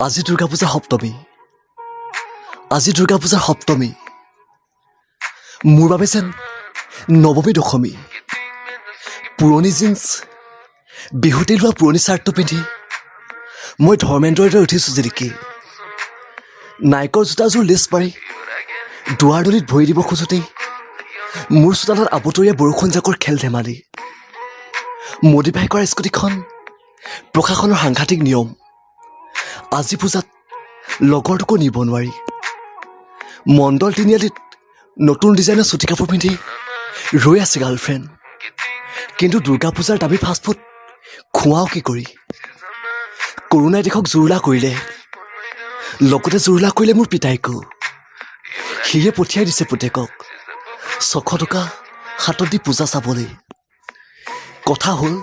আজি দুৰ্গা পূজাৰ সপ্তমী। আজি দুৰ্গা পূজাৰ সপ্তমী। মোৰ বাবে যেন নৱমী দশমী। পুৰণি জিন্স, বিহুতে লোৱা পুৰণি চাৰ্টটো পিন্ধি মই ধৰ্মেন্দ্ৰৰ দৰে উঠিছোঁ জিলিকি। নাইকৰ জোতাযোৰ লেচ পাৰি দুৱাৰদলিত ভৰি দিব খোজোতেই মোৰ চোতালত আবতৰীয়া বৰষুণ জাকৰ খেল ধেমালি। মডিফাই কৰা স্কুটিখন, প্ৰশাসনৰ সাংঘাতিক নিয়ম। আজি পূজাত লগৰটোকো নিব নোৱাৰি। মণ্ডল তিনিআলিত নতুন ডিজাইনৰ চুটি কাপোৰ পিন্ধি ৰৈ আছে গাৰ্লফ্ৰেণ্ড। কিন্তু দুৰ্গা পূজাৰ দামী ফাষ্টফুড খুৱাওঁ কি কৰি? কৰোণাই দেশক জুৰুলা কৰিলে, লগতে জুৰুলা কৰিলে মোৰ পিতাইকো। সিয়ে পঠিয়াই দিছে পুতেকক 600 টকা হাতত দি পূজা চাবলৈ। কথা হ'ল,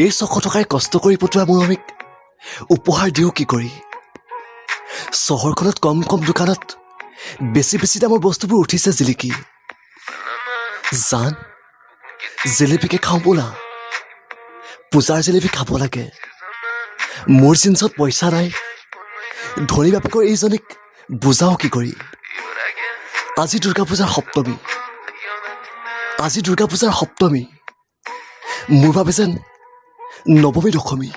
এই 600 টকাৰে কষ্ট কৰি পঠোৱা মৰমীক উপহাৰ দিওঁ কি কৰি? চহৰখনত কম কম দোকানত বেছি বেছি দামৰ বস্তুবোৰ উঠিছে জিলিকি। জান, জেলেপীকে খাওঁ ব'লা। পূজাৰ জেলেপী খাব লাগে। মোৰ জিন্সত পইচা নাই, ধনী বাপেকৰ এইজনীক বুজাওঁ কি কৰি? আজি দুৰ্গা পূজাৰ সপ্তমী। আজি দুৰ্গা পূজাৰ সপ্তমী। মোৰ বাবে যেন নৱমী দশমী।